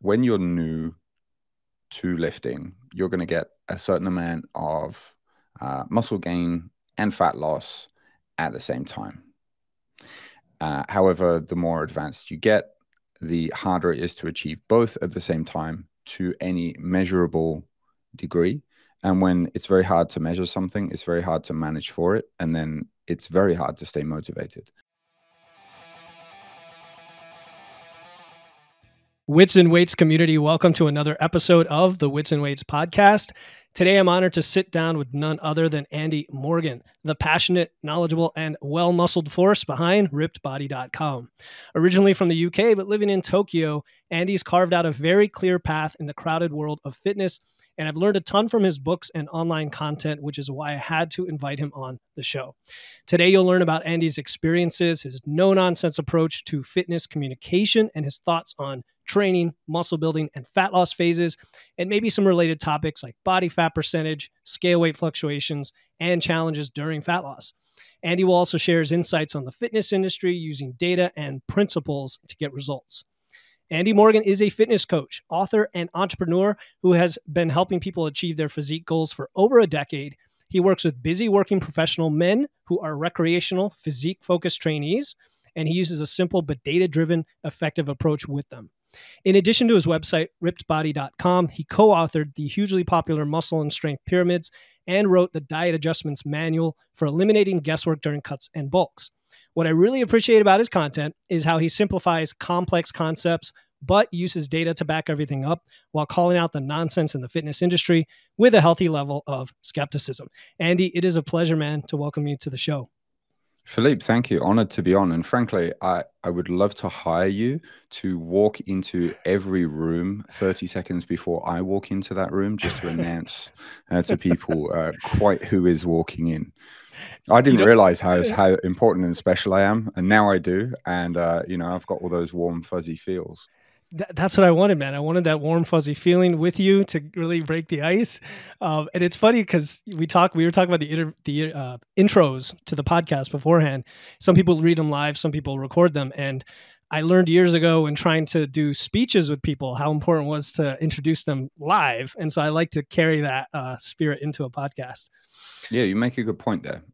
when you're new to lifting, you're going to get a certain amount of muscle gain and fat loss at the same time. However, the more advanced you get, the harder it is to achieve both at the same time to any measurable degree. And when it's very hard to measure something, it's very hard to manage for it. And then it's very hard to stay motivated. Wits and Weights community, welcome to another episode of the Wits and Weights podcast. Today, I'm honored to sit down with none other than Andy Morgan, the passionate, knowledgeable, and well-muscled force behind RippedBody.com. Originally from the UK, but living in Tokyo, Andy's carved out a very clear path in the crowded world of fitness, and I've learned a ton from his books and online content, which is why I had to invite him on the show. Today, you'll learn about Andy's experiences, his no-nonsense approach to fitness communication, and his thoughts on training, muscle building, and fat loss phases, and maybe some related topics like body fat percentage, scale weight fluctuations, and challenges during fat loss. Andy will also share his insights on the fitness industry using data and principles to get results. Andy Morgan is a fitness coach, author, and entrepreneur who has been helping people achieve their physique goals for over a decade. He works with busy working professional men who are recreational, physique-focused trainees, and he uses a simple but data-driven, effective approach with them. In addition to his website, RippedBody.com, he co-authored the hugely popular Muscle and Strength Pyramids and wrote the Diet Adjustments Manual for eliminating guesswork during cuts and bulks. What I really appreciate about his content is how he simplifies complex concepts, but uses data to back everything up while calling out the nonsense in the fitness industry with a healthy level of skepticism. Andy, it is a pleasure, man, to welcome you to the show. Philippe, thank you. Honored to be on. And frankly, I would love to hire you to walk into every room 30 seconds before I walk into that room, just to announce to people quite who is walking in. I didn't realize how important and special I am, and now I do. And, I've got all those warm, fuzzy feels. That's what I wanted, man. I wanted that warm, fuzzy feeling with you to really break the ice. And it's funny because we were talking about the intros to the podcast beforehand. Some people read them live, some people record them. And I learned years ago in trying to do speeches with people how important it was to introduce them live. And so I like to carry that spirit into a podcast. Yeah, you make a good point there.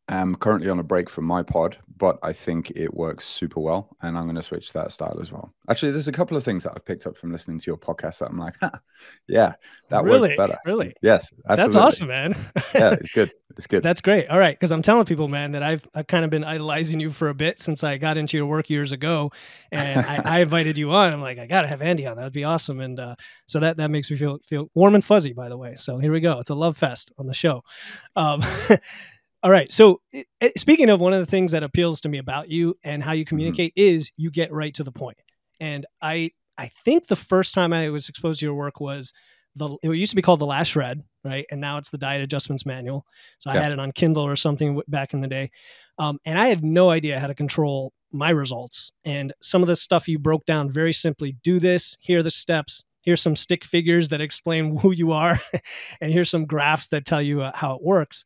I'm currently on a break from my pod, but I think it works super well, and I'm going to switch to that style as well. Actually, there's a couple of things that I've picked up from listening to your podcast that I'm like, yeah, that works better. Really? Yes, absolutely. That's awesome, man. Yeah, it's good. It's good. That's great. All right, because I'm telling people, man, that I've kind of been idolizing you for a bit since I got into your work years ago, and I invited you on. I'm like, I got to have Andy on. That would be awesome, and so that makes me feel warm and fuzzy. By the way, so here we go. It's a love fest on the show. All right. So speaking of, one of the things that appeals to me about you and how you communicate is you get right to the point. And I think the first time I was exposed to your work was it used to be called The Last Shred, right? And now it's the Diet Adjustments Manual. So I had it on Kindle or something back in the day. And I had no idea how to control my results. And some of the stuff you broke down very simply: do this, here are the steps, here's some stick figures that explain who you are, and here's some graphs that tell you how it works.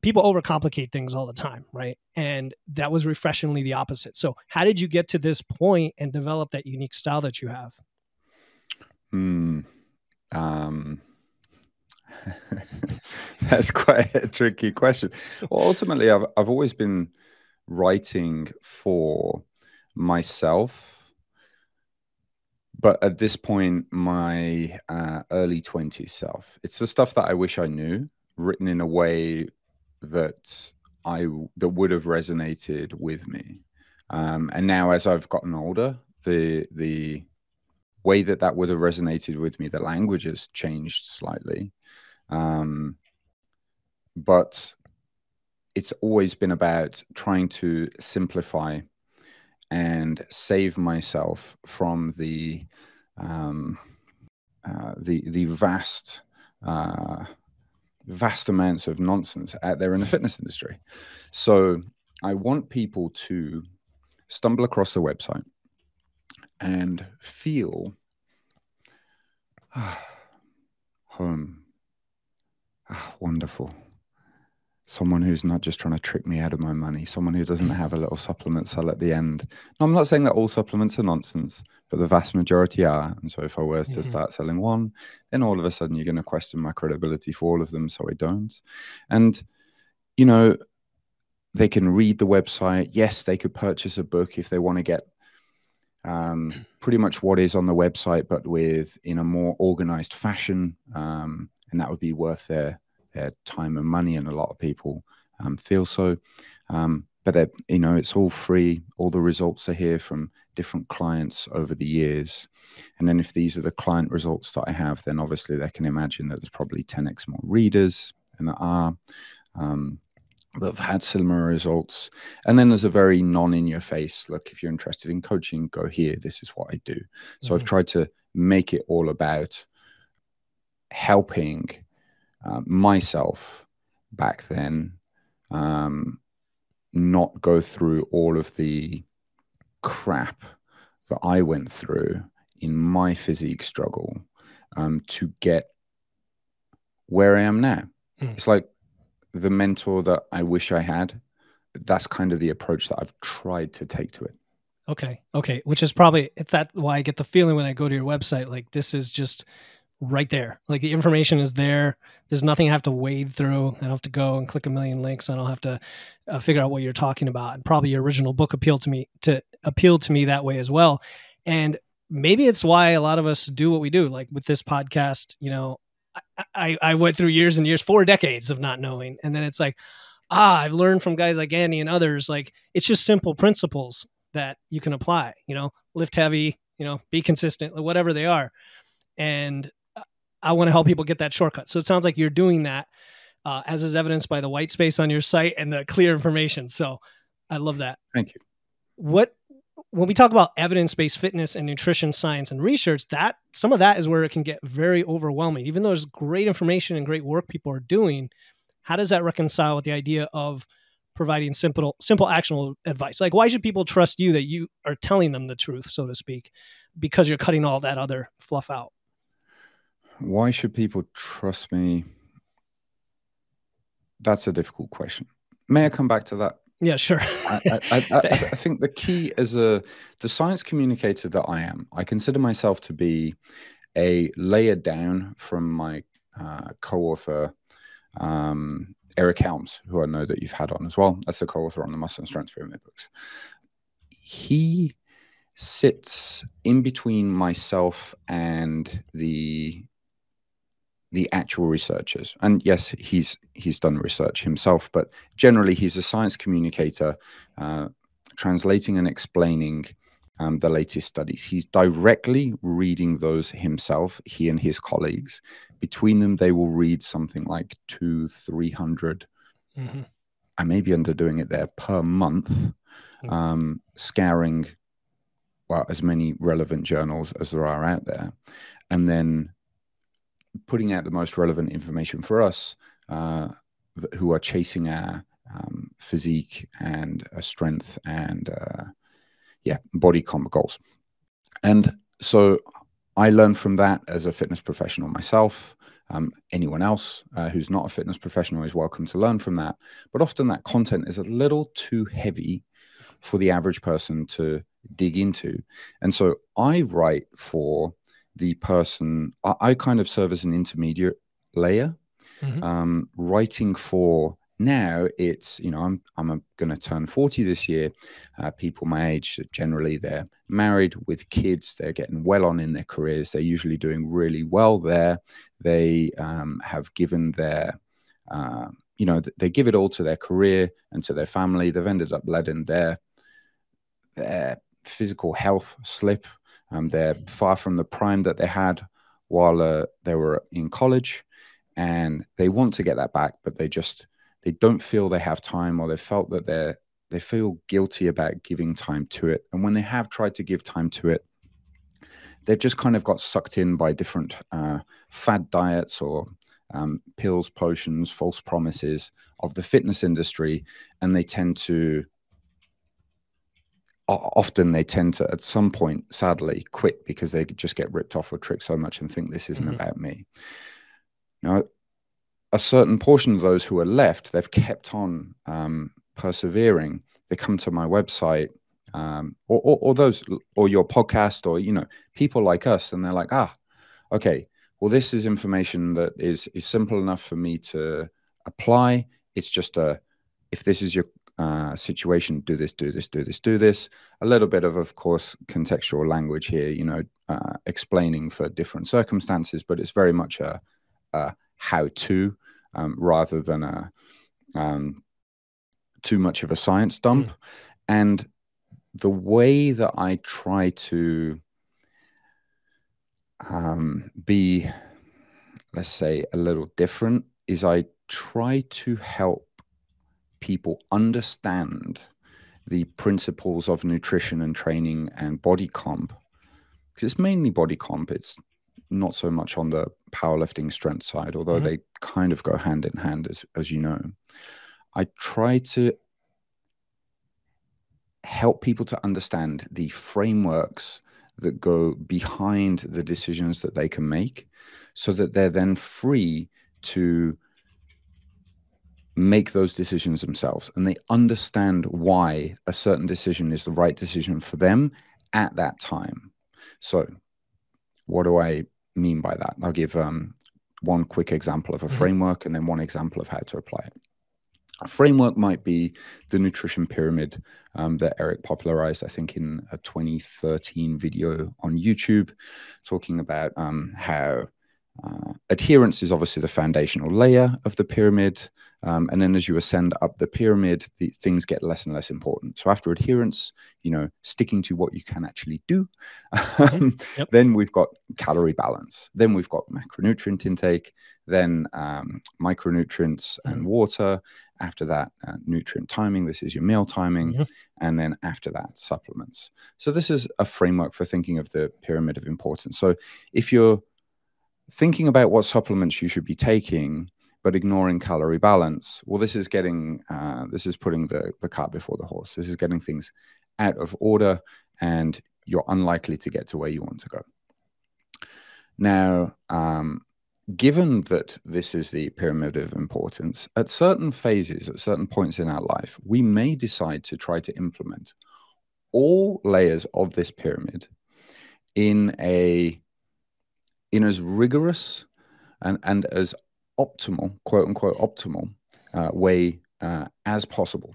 People overcomplicate things all the time, right? And that was refreshingly the opposite. So how did you get to this point and develop that unique style that you have? That's quite a tricky question. Well, ultimately, I've always been writing for myself, but at this point, my early 20s self. It's the stuff that I wish I knew, written in a way that would have resonated with me. And now, as I've gotten older, the way that would have resonated with me, the language has changed slightly. But it's always been about trying to simplify and save myself from the vast amounts of nonsense out there in the fitness industry. So I want people to stumble across the website and feel home. Wonderful. someone who's not just trying to trick me out of my money, someone who doesn't have a little supplement sell at the end. No, I'm not saying that all supplements are nonsense, but the vast majority are. And so if I was to start selling one, then all of a sudden you're going to question my credibility for all of them. So I don't. And, you know, they can read the website. Yes, they could purchase a book if they want to get pretty much what is on the website, but in a more organized fashion. And that would be worth their time and money, and a lot of people feel so. But you know, it's all free. All the results are here from different clients over the years. And then if these are the client results that I have, then obviously they can imagine that there's probably 10x more readers than there are that have had similar results. And then there's a very non-in-your-face, look, if you're interested in coaching, go here. This is what I do. So I've tried to make it all about helping myself back then not go through all of the crap that I went through in my physique struggle to get where I am now. It's like the mentor that I wish I had. That's kind of the approach that I've tried to take to it. Okay. Which is probably why I get the feeling when I go to your website, like this is just right there. Like the information is there. There's nothing I have to wade through. I don't have to go and click a million links. I don't have to figure out what you're talking about. And probably your original book appealed to me that way as well. And maybe it's why a lot of us do what we do. Like with this podcast, you know, I went through years and years, 4 decades of not knowing. And then it's like, I've learned from guys like Andy and others. Like it's just simple principles that you can apply, you know, lift heavy, you know, be consistent, whatever they are. And I want to help people get that shortcut. So it sounds like you're doing that, as is evidenced by the white space on your site and the clear information. So I love that. Thank you. When we talk about evidence-based fitness and nutrition science and research, that some of that is where it can get very overwhelming. Even though there's great information and great work people are doing, how does that reconcile with the idea of providing simple, actionable advice? Like, why should people trust you that you are telling them the truth, so to speak, because you're cutting all that other fluff out? Why should people trust me? That's a difficult question. May I come back to that? Yeah, sure. I think the key as the science communicator that I am, I consider myself to be a layer down from my co-author, Eric Helms, who I know that you've had on as well. That's the co-author on the Muscle and Strength Pyramid books. He sits in between myself and the actual researchers. And yes, he's done research himself, but generally he's a science communicator, translating and explaining the latest studies. He's directly reading those himself, he and his colleagues. Between them, they will read something like 200-300. I may be underdoing it there, per month, scouring, well, as many relevant journals as there are out there. And then putting out the most relevant information for us who are chasing our physique and strength and body comp goals. And so I learned from that as a fitness professional myself. Anyone else who's not a fitness professional is welcome to learn from that. But often that content is a little too heavy for the average person to dig into. And so I write for the person, I kind of serve as an intermediate layer, writing for, now it's, you know, I'm going to turn 40 this year. People my age, generally they're married with kids, they're getting well on in their careers, they're usually doing really well there. They have given their, you know, they give it all to their career and to their family. They've ended up letting their physical health slip. They're far from the prime that they had while they were in college, and they want to get that back, but they don't feel they have time, or they felt that they feel guilty about giving time to it. And when they have tried to give time to it, they've just kind of got sucked in by different fad diets or pills, potions, false promises of the fitness industry, and they tend to at some point, sadly, quit because they just get ripped off or tricked so much and think this isn't about me. Now, a certain portion of those who are left, they've kept on persevering. They come to my website, or those, or your podcast, or, you know, people like us, and they're like, okay, well, this is information that is simple enough for me to apply. It's just if this is your situation, do this, do this, do this, do this. A little bit of course, contextual language here, you know, explaining for different circumstances, but it's very much a how-to rather than too much of a science dump. And the way that I try to be, let's say, a little different is I try to help people understand the principles of nutrition and training and body comp, because it's mainly body comp. It's not so much on the powerlifting strength side, although they kind of go hand in hand, as you know. I try to help people to understand the frameworks that go behind the decisions that they can make, so that they're then free to make those decisions themselves, and they understand why a certain decision is the right decision for them at that time. So what do I mean by that? I'll give one quick example of a framework, and then one example of how to apply it. A framework might be the nutrition pyramid that Eric popularized, I think, in a 2013 video on YouTube, talking about how adherence is obviously the foundational layer of the pyramid. And then as you ascend up the pyramid, things get less and less important. So after adherence, you know, sticking to what you can actually do. Then we've got calorie balance. Then we've got macronutrient intake. Then micronutrients and water. After that, nutrient timing. This is your meal timing. And then after that, supplements. So this is a framework for thinking of the pyramid of importance. So if you're thinking about what supplements you should be taking, but ignoring calorie balance, well, this is getting, this is putting the cart before the horse. This is getting things out of order, and you're unlikely to get to where you want to go. Now, given that this is the pyramid of importance, at certain phases, at certain points in our life, we may decide to try to implement all layers of this pyramid in as rigorous and as optimal, quote unquote, optimal way as possible.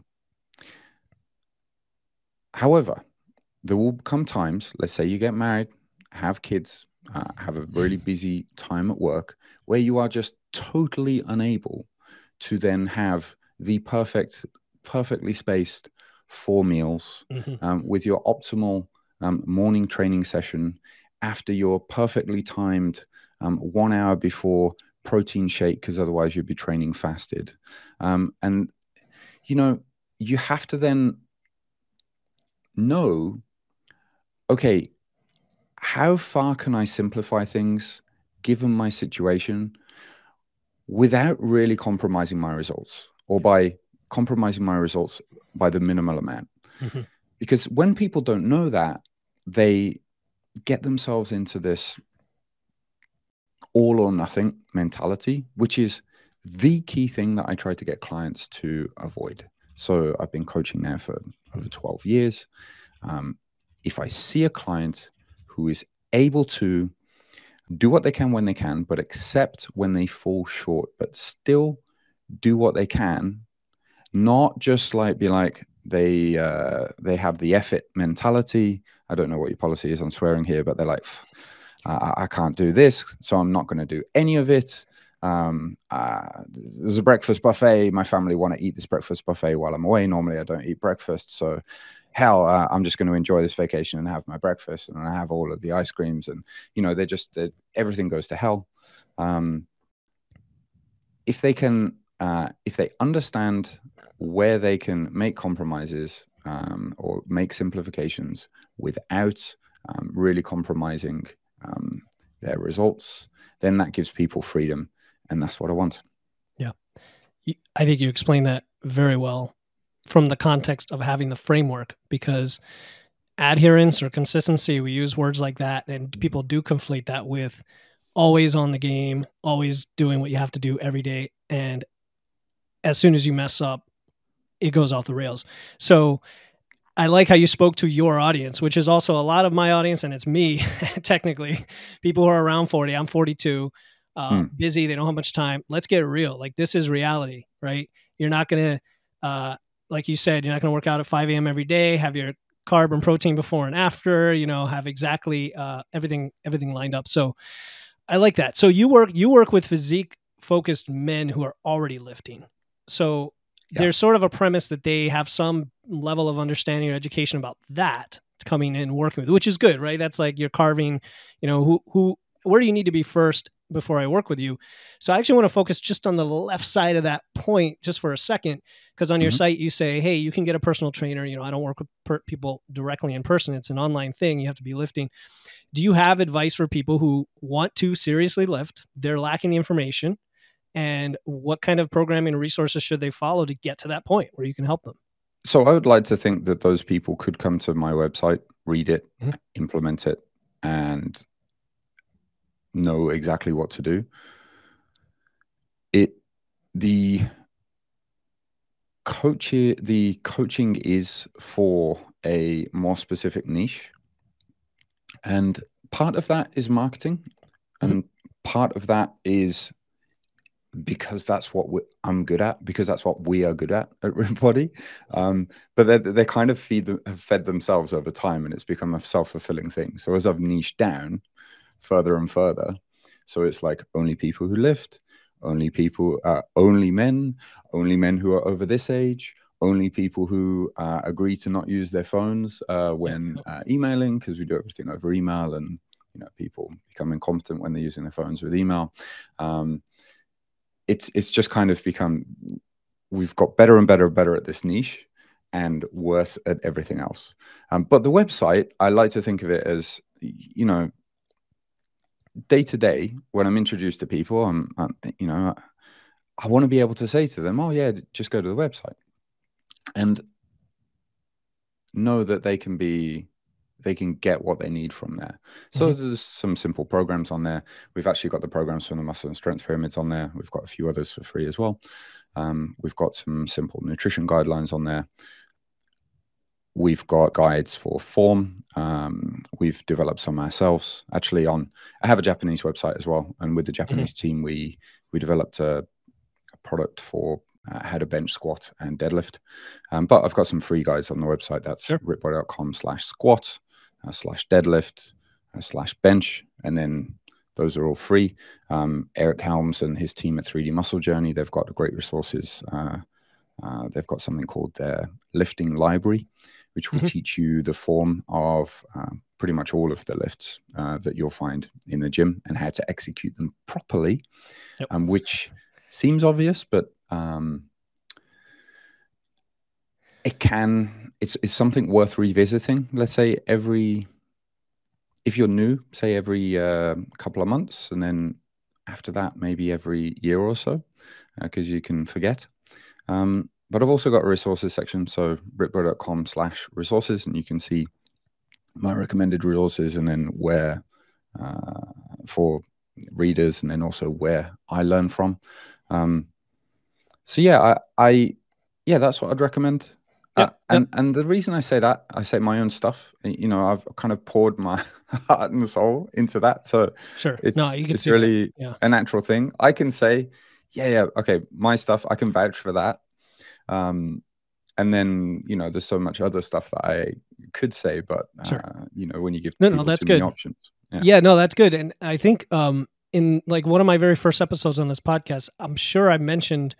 However, there will come times, let's say you get married, have kids, have a really busy time at work, where you are just totally unable to then have the perfectly spaced 4 meals with your optimal morning training session after your perfectly timed 1 hour before protein shake, because otherwise you'd be training fasted. And, you know, you have to then know, okay, how far can I simplify things given my situation without really compromising my results, or by compromising my results by the minimal amount? Because when people don't know that, they get themselves into this all or nothing mentality, which is the key thing that I try to get clients to avoid. So I've been coaching now for over 12 years. If I see a client who is able to do what they can when they can, but accept when they fall short, but still do what they can, not just like be like they have the effort mentality. I don't know what your policy is on swearing here, but they're like, I can't do this, so I'm not going to do any of it. There's a breakfast buffet. My family want to eat this breakfast buffet while I'm away. Normally I don't eat breakfast, so hell, I'm just going to enjoy this vacation and have my breakfast, and I have all of the ice creams, and, you know, everything goes to hell. If they can, if they understand where they can make compromises or make simplifications without really compromising their results, then that gives people freedom, and that's what I want. Yeah, I think you explained that very well from the context of having the framework, because adherence or consistency, we use words like that, and people do conflate that with always on the game, always doing what you have to do every day. And as soon as you mess up, it goes off the rails. So I like how you spoke to your audience, which is also a lot of my audience, and it's me, technically, people who are around 40. I'm 42, busy. They don't have much time. Let's get real. Like, this is reality, right? You're not going to, like you said, you're not going to work out at 5 a.m. every day, have your carb and protein before and after, have exactly everything lined up. So I like that. So you work with physique-focused men who are already lifting. So there's sort of a premise that they have some level of understanding or education about that coming in and working with, which is good, right? That's like you're carving, where do you need to be first before I work with you? So I actually want to focus just on the left side of that point just for a second, because on your site you say, hey, you can get a personal trainer. I don't work with people directly in person. It's an online thing. You have to be lifting. Do you have advice for people who want to seriously lift? They're lacking the information. And what kind of programming and resources should they follow to get to that point where you can help them? So I would like to think that those people could come to my website, read it, implement it, and know exactly what to do. The coaching is for a more specific niche, and part of that is marketing, and part of that is because that's what I'm good at, because that's what we are good at Body. But they kind of have fed themselves over time, and it's become a self-fulfilling thing. So as I've niched down further and further, so it's like only people who lift, only men who are over this age, only people who agree to not use their phones when emailing, because we do everything over email, and people become incompetent when they're using their phones with email. It's just kind of become, we've got better and better at this niche and worse at everything else. But the website, I like to think of it as, day to day, when I'm introduced to people, I want to be able to say to them, oh yeah, just go to the website, and know that they can get what they need from there. So there's some simple programs on there. We've actually got the programs from the muscle and strength pyramids on there. We've got a few others for free as well. We've got some simple nutrition guidelines on there. We've got guides for form. We've developed some ourselves. Actually, I have a Japanese website as well, and with the Japanese team, we developed a product for how to bench, squat, and deadlift. But I've got some free guides on the website. That's ripbody.com/squat, /deadlift, /bench, and then those are all free. Eric Helms and his team at 3D Muscle Journey, they've got great resources. They've got something called their lifting library, which will teach you the form of pretty much all of the lifts that you'll find in the gym and how to execute them properly, which seems obvious, but it's something worth revisiting. Let's say if you're new, say every couple of months, and then after that, maybe every year or so, because you can forget. But I've also got a resources section, so ripbody.com/resources, and you can see my recommended resources, and then where for readers, and then also where I learn from. So yeah, that's what I'd recommend. And the reason I say that, I say my own stuff, I've kind of poured my heart and soul into that. So it's really a natural thing. I can say, okay, my stuff, I can vouch for that. And then, there's so much other stuff that I could say, but, when you give people that's too good. many options. That's good. And I think in like one of my very first episodes on this podcast, I'm sure I mentioned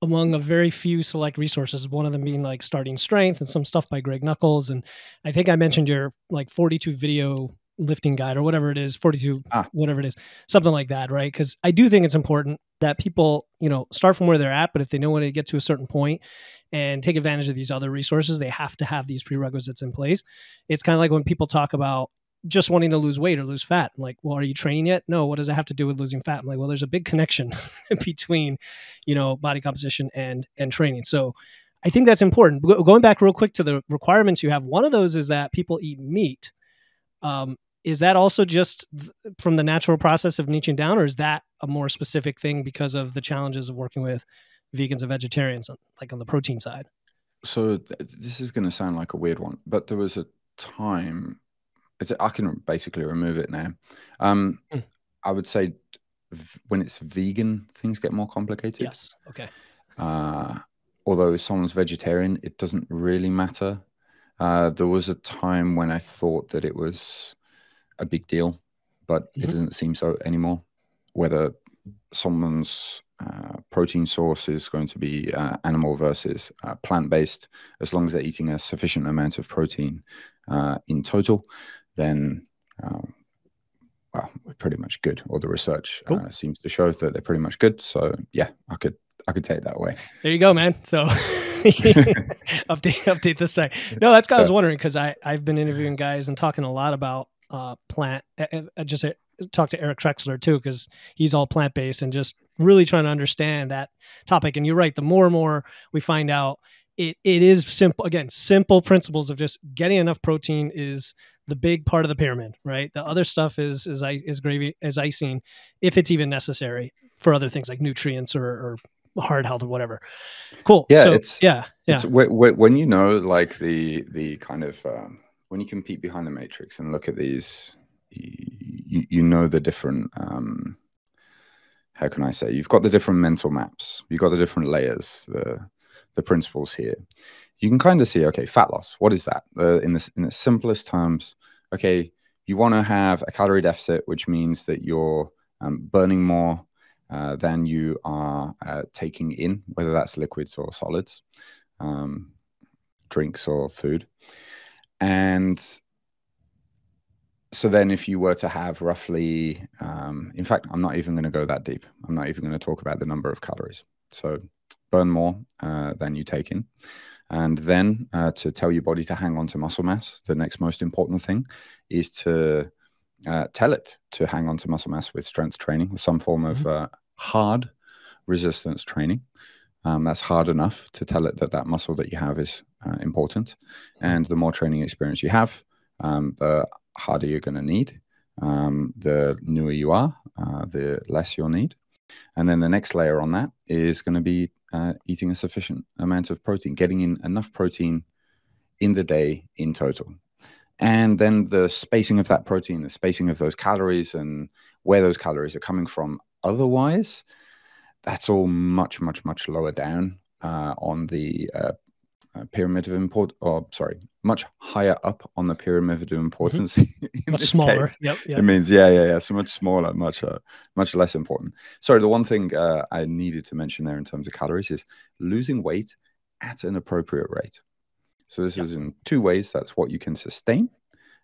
among a very few select resources, one of them being like Starting Strength and some stuff by Greg Nuckols. And I think I mentioned your like 42 video lifting guide or whatever it is, 42, whatever it is, something like that, right? Because I do think it's important that people, start from where they're at, but if they know when to get to a certain point and take advantage of these other resources, they have to have these prerequisites in place. It's kind of like when people talk about just wanting to lose weight or lose fat. I'm like, well, are you training yet? No. What does it have to do with losing fat? I'm like, well, there's a big connection between, body composition and training. So I think that's important. Going back real quick to the requirements you have, one of those is that people eat meat. is that also just from the natural process of niching down, or is that a more specific thing because of the challenges of working with vegans and vegetarians, like on the protein side? So this is going to sound like a weird one, but there was a time. I can basically remove it now. I would say when it's vegan, things get more complicated. Yes. Okay. Although if someone's vegetarian, it doesn't really matter. There was a time when I thought that it was a big deal, but it doesn't seem so anymore. Whether someone's protein source is going to be animal versus plant-based, as long as they're eating a sufficient amount of protein in total, then well, we're pretty much good. Or the research seems to show that they're pretty much good. So yeah, I could take that away. There you go, man. So update this site. No, that's what I was wondering, because I've been interviewing guys and talking a lot about plant. I just talked to Eric Trexler too, because he's all plant-based and just really trying to understand that topic. And you're right, the more and more we find out, it is simple. Again, simple principles of just getting enough protein is the big part of the pyramid, right? The other stuff is gravy, as icing, if it's even necessary for other things like nutrients or heart health or whatever. Cool. Yeah, so, it's when you know, like the kind of when you can peek behind the matrix and look at these, you know the different how can I say, you've got the different mental maps, you've got the different layers, the principles here. You can kind of see, okay, fat loss, what is that? In the simplest terms, okay, you want to have a calorie deficit, which means that you're burning more than you are taking in, whether that's liquids or solids, drinks or food. And so then if you were to have roughly, in fact, I'm not even going to go that deep. I'm not even going to talk about the number of calories. So burn more than you take in. And then to tell your body to hang on to muscle mass, the next most important thing is to tell it to hang on to muscle mass with strength training, with some form of hard resistance training. That's hard enough to tell it that that muscle that you have is important. And the more training experience you have, the harder you're going to need. The newer you are, the less you'll need. And then the next layer on that is going to be eating a sufficient amount of protein, getting in enough protein in the day in total. And then the spacing of that protein, the spacing of those calories and where those calories are coming from otherwise, that's all much, much, much lower down on the pyramid of much higher up on the pyramid of importance. Much smaller. Yep. It means, yeah. So much smaller, much less important. Sorry, the one thing I needed to mention there in terms of calories is losing weight at an appropriate rate. So this is in two ways. That's what you can sustain.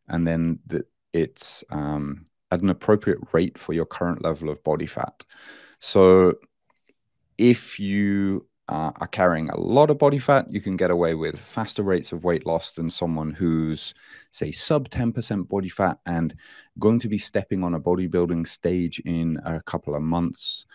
And then it's at an appropriate rate for your current level of body fat. So if you are carrying a lot of body fat, you can get away with faster rates of weight loss than someone who's, say, sub 10% body fat and going to be stepping on a bodybuilding stage in a couple of months.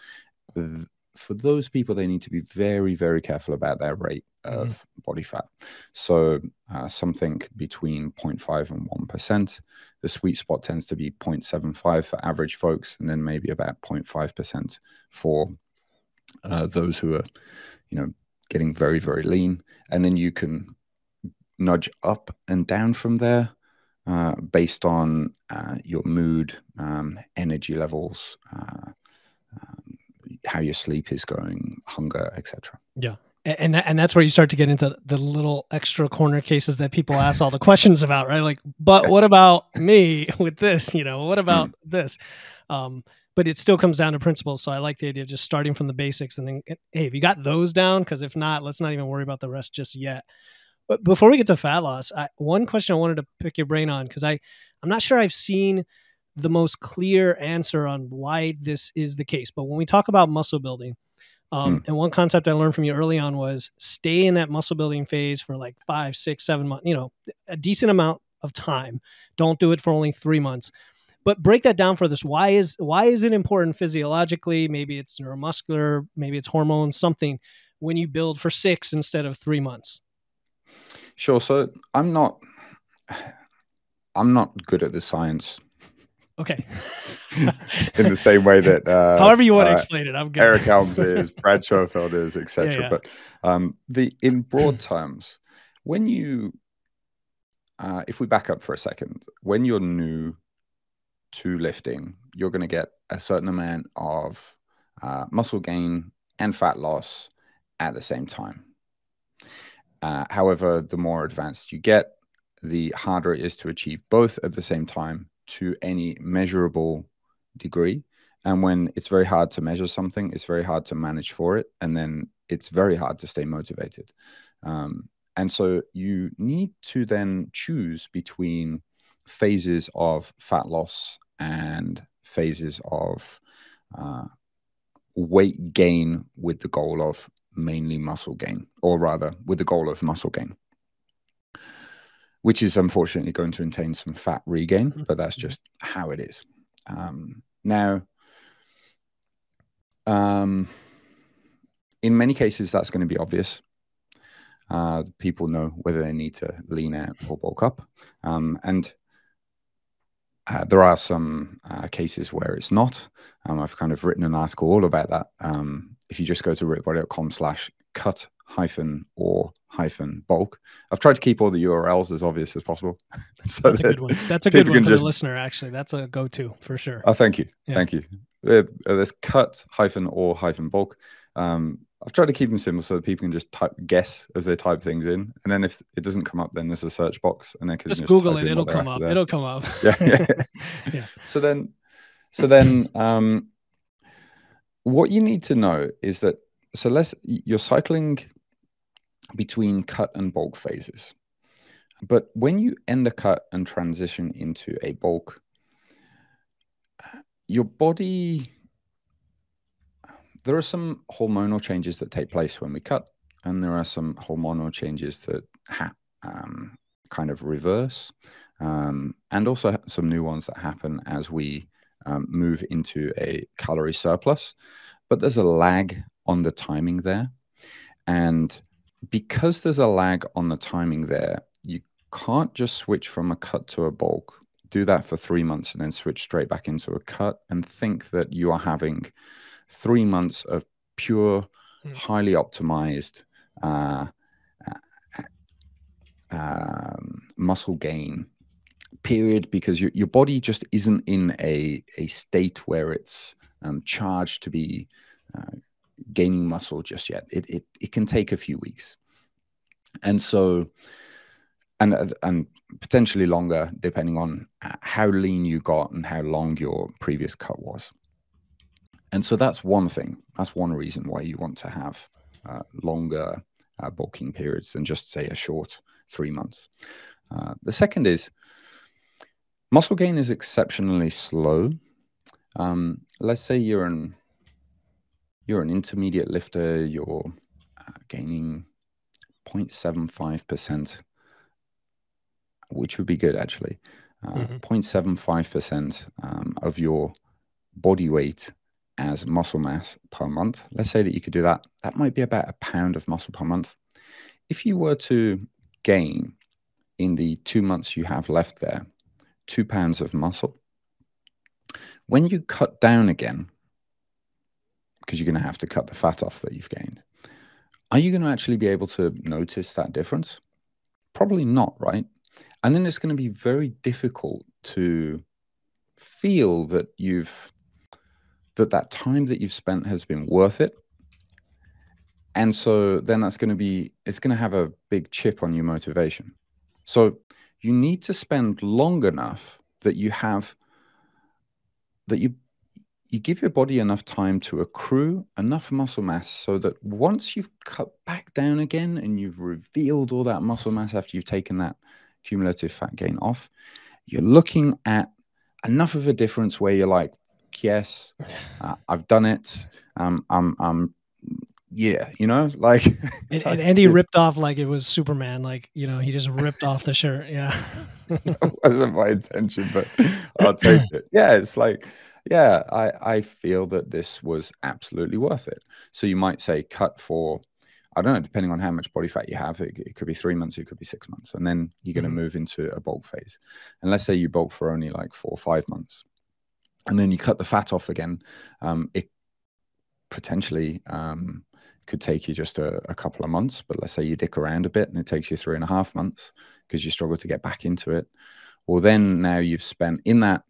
For those people, they need to be very, very careful about their rate of body fat. So something between 0.5 and 1%. The sweet spot tends to be 0.75 for average folks, and then maybe about 0.5% for those who are, getting very, very lean. And then you can nudge up and down from there based on your mood, energy levels, how your sleep is going, hunger, etc. Yeah. And that's where you start to get into the little extra corner cases that people ask all the questions about, right? Like, but what about me with this? What about this? But it still comes down to principles. So I like the idea of just starting from the basics and then, hey, have you got those down? Because if not, let's not even worry about the rest just yet. But before we get to fat loss, one question I wanted to pick your brain on, because I'm not sure I've seen the most clear answer on why this is the case. But when we talk about muscle building, and one concept I learned from you early on was stay in that muscle building phase for like 5, 6, 7 months, a decent amount of time. Don't do it for only 3 months. But break that down for this. Why is it important physiologically? Maybe it's neuromuscular, maybe it's hormones, something, when you build for 6 instead of 3 months. Sure. So I'm not good at the science Okay. In the same way that however you want to explain it, I'm good. Eric Helms is, Brad Schofield is, etc. Yeah, yeah. But in broad terms, when you if we back up for a second, when you're new to lifting, you're going to get a certain amount of muscle gain and fat loss at the same time. However, the more advanced you get, the harder it is to achieve both at the same time to any measurable degree. And when it's very hard to measure something, it's very hard to manage for it. And then it's very hard to stay motivated. And so you need to then choose between phases of fat loss and phases of weight gain with the goal of mainly muscle gain, or rather with the goal of muscle gain, which is unfortunately going to entail some fat regain, but that's just how it is. Now, in many cases, that's going to be obvious. People know whether they need to lean out or bulk up. And there are some cases where it's not. I've kind of written an article all about that. If you just go to rickbody.com/cut-or-bulk, I've tried to keep all the URLs as obvious as possible. So that's a good one. That's a good one for the listener, actually. That's a go-to for sure. Oh, thank you. Yeah. Thank you. There's cut-or-bulk. I've tried to keep them simple so that people can just guess as they type things in. And then if it doesn't come up, then there's a search box. And they can just Google it. It'll come up. It'll come up. Yeah. Yeah. So then what you need to know is that, you're cycling between cut and bulk phases. But when you end a cut and transition into a bulk, your body, there are some hormonal changes that take place when we cut, and there are some hormonal changes that kind of reverse, and also some new ones that happen as we move into a calorie surplus. But there's a lag on the timing there. And because there's a lag on the timing there, you can't just switch from a cut to a bulk, do that for 3 months, and then switch straight back into a cut and think that you are having 3 months of pure, highly optimized muscle gain period, because your body just isn't in a state where it's charged to be gaining muscle just yet. It can take a few weeks. And so, and potentially longer, depending on how lean you got and how long your previous cut was. And so that's one thing. That's one reason why you want to have longer bulking periods than just, say, a short 3 months. The second is muscle gain is exceptionally slow. Let's say you're an intermediate lifter, you're gaining 0.75%, which would be good, actually. 0.75% of your body weight as muscle mass per month. Let's say that you could do that. That might be about a pound of muscle per month. If you were to gain, in the 2 months you have left there, 2 pounds of muscle, when you cut down again, because you're going to have to cut the fat off that you've gained, are you going to actually be able to notice that difference? Probably not, right? And then it's going to be very difficult to feel that that time that you've spent has been worth it. And so then it's going to have a big chip on your motivation. So you need to spend long enough that you give your body enough time to accrue enough muscle mass so that once you've cut back down again and you've revealed all that muscle mass after you've taken that cumulative fat gain off, you're looking at enough of a difference where you're like, yes, I've done it. Yeah, like. And Andy ripped off like it was Superman, like, he just ripped off the shirt. Yeah. That wasn't my intention, but I'll take it. Yeah, it's like, yeah, I feel that this was absolutely worth it. So you might say cut for, I don't know, depending on how much body fat you have, it could be 3 months, it could be 6 months. And then you're going to move into a bulk phase. And let's say you bulk for only like 4 or 5 months. and then you cut the fat off again, it potentially could take you just a couple of months. But let's say you dick around a bit and it takes you 3.5 months because you struggle to get back into it. Well, then now you've spent in that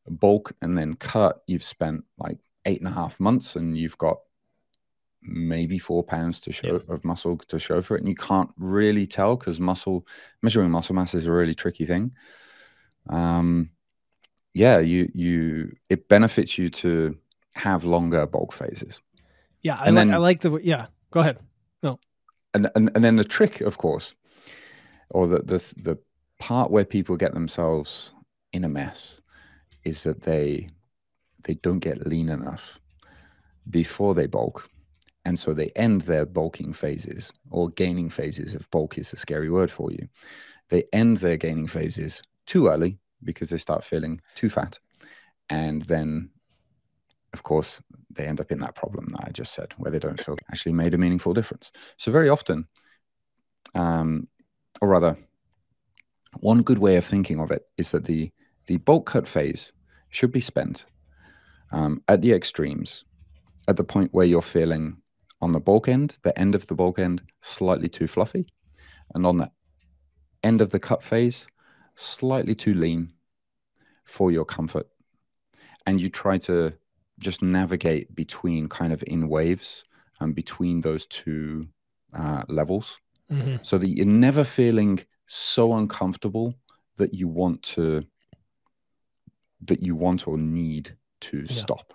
bulk and then cut, you've spent like 8.5 months, and you've got maybe 4 pounds to show of muscle to show for it. And you can't really tell because measuring muscle mass is a really tricky thing. Yeah, it benefits you to have longer bulk phases. Yeah, I like go ahead. No. And then the trick, of course, or the part where people get themselves in a mess is that they don't get lean enough before they bulk. And so they end their bulking phases, or gaining phases, if bulk is a scary word for you. They end their gaining phases too early because they start feeling too fat. And then, of course, they end up in that problem that I just said, where they don't feel actually made a meaningful difference. So very often, or rather, one good way of thinking of it is that the bulk cut phase should be spent at the extremes, at the point where you're feeling on the bulk end, the end of the bulk end, slightly too fluffy, and on the end of the cut phase, slightly too lean for your comfort. And you try to just navigate between kind of in waves and between those two levels, so that you're never feeling so uncomfortable that you want or need to stop.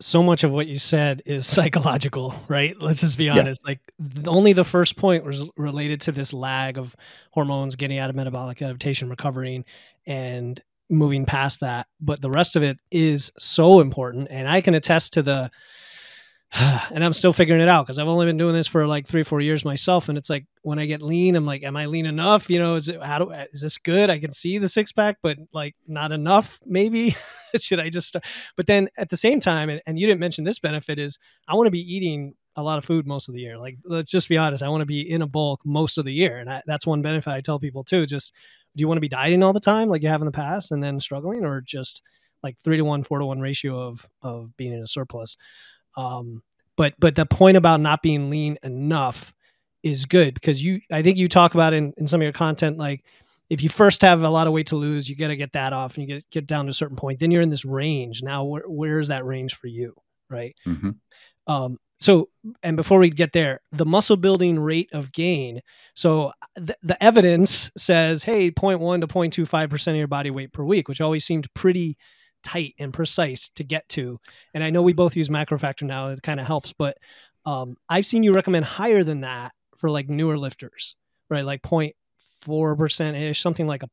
So much of what you said is psychological, right? Let's just be honest. Like only the first point was related to this lag of hormones getting out of metabolic adaptation, recovering, and moving past that. But the rest of it is so important. And I can attest to and I'm still figuring it out because I've only been doing this for like 3 or 4 years myself. And it's like, when I get lean, I'm like, am I lean enough? You know, is this good? I can see the 6-pack, but like not enough, maybe. Should I just start? But then at the same time, and you didn't mention this benefit, is I want to be eating a lot of food most of the year. Like, let's just be honest. I want to be in a bulk most of the year. And that's one benefit I tell people too. Just, do you want to be dieting all the time like you have in the past and then struggling, or just like 3-to-1, 4-to-1 ratio of being in a surplus? But the point about not being lean enough is good, because I think you talk about in some of your content, like if you first have a lot of weight to lose, you got to get that off, and you get down to a certain point. Then you're in this range. Now, where is that range for you? Right. So, and before we get there, the muscle building rate of gain. So the evidence says, hey, 0.1 to 0.25% of your body weight per week, which always seemed pretty tight and precise to get to. And I know we both use macro factor now. It kind of helps, but I've seen you recommend higher than that for like newer lifters, right? Like 0.4% ish, something like a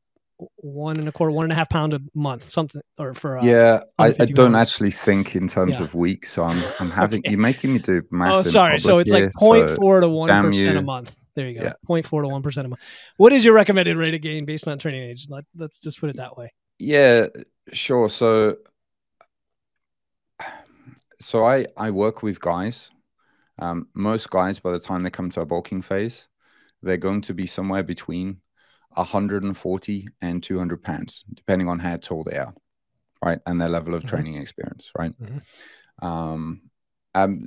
1.25, 1.5 pound a month, something, or for I don't actually think in terms of weeks. So I'm having you're making me do math. Oh, sorry. So it's like 0.4 to 1% a month. There you go. 0.4 to 1% a month. What is your recommended rate of gain based on training age? Let's just put it that way. Yeah, sure. So I work with guys. Most guys, by the time they come to a bulking phase, they're going to be somewhere between 140 and 200 pounds, depending on how tall they are, right? And their level of training experience, right?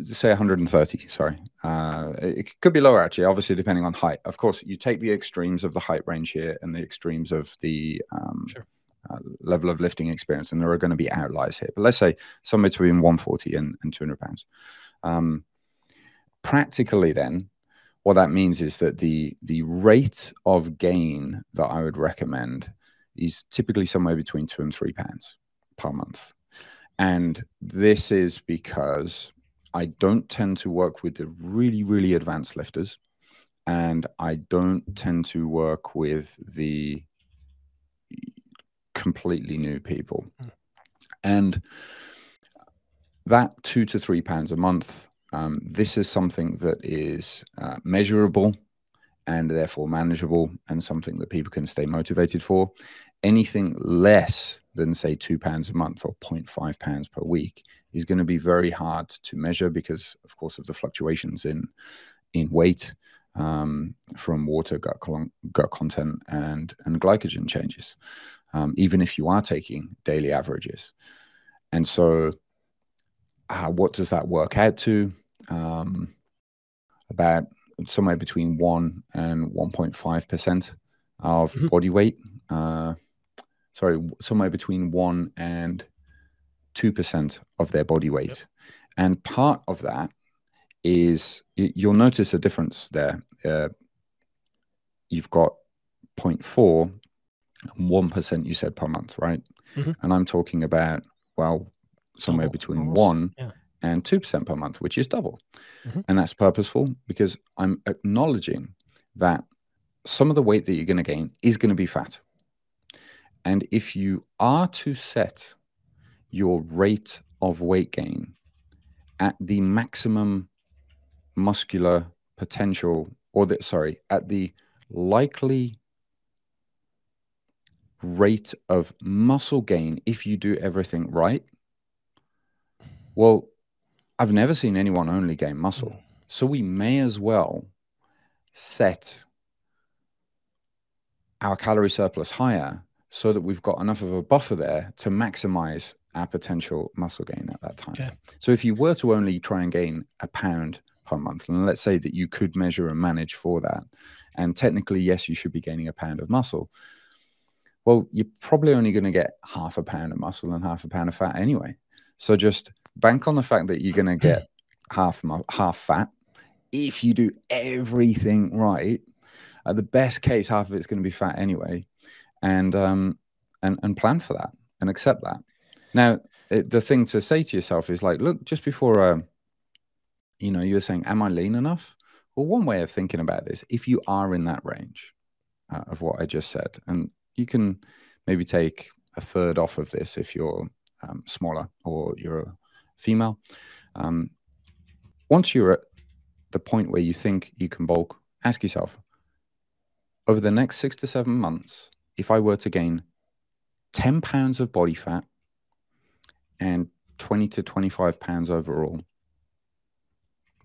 Say 130, sorry. It could be lower, actually, obviously, depending on height. Of course, you take the extremes of the height range here and the extremes of the level of lifting experience, and there are going to be outliers here. But let's say somewhere between 140 and 200 pounds. Practically, then, what that means is that the rate of gain that I would recommend is typically somewhere between 2 and 3 pounds per month. And this is because I don't tend to work with the really, really advanced lifters, and I don't tend to work with the completely new people. And that 2 to 3 pounds a month, this is something that is measurable and therefore manageable, and something that people can stay motivated for. Anything less than, say, 2 pounds a month or 0.5 pounds per week is going to be very hard to measure because, of course, of the fluctuations in weight from water, gut content, and glycogen changes. even if you are taking daily averages. And so what does that work out to? About somewhere between 1 and 1.5% of body weight. Sorry, somewhere between 1 and 2% of their body weight. Yep. And part of that is, you'll notice a difference there. You've got 0.4 and 1% you said per month, right? And I'm talking about, well, somewhere double, between almost. 1 and 2% per month, which is double. And that's purposeful because I'm acknowledging that some of the weight that you're going to gain is going to be fat. And if you are to set your rate of weight gain at the maximum muscular potential, or at the likely rate of muscle gain, if you do everything right, well, I've never seen anyone only gain muscle. So we may as well set our calorie surplus higher so that we've got enough of a buffer there to maximize our potential muscle gain at that time. Okay. So if you were to only try and gain a pound per month, and let's say that you could measure and manage for that, and technically, yes, you should be gaining a pound of muscle, well, you're probably only going to get half a pound of muscle and half a pound of fat anyway. So just bank on the fact that you're going to get half fat. If you do everything right, at the best case, half of it's going to be fat anyway, and plan for that and accept that. Now, the thing to say to yourself is like, look, just before, you were saying, am I lean enough? Well, one way of thinking about this, if you are in that range of what I just said, and you can maybe take a third off of this if you're smaller or you're a female. Once you're at the point where you think you can bulk, ask yourself, over the next 6 to 7 months, if I were to gain 10 pounds of body fat and 20 to 25 pounds overall,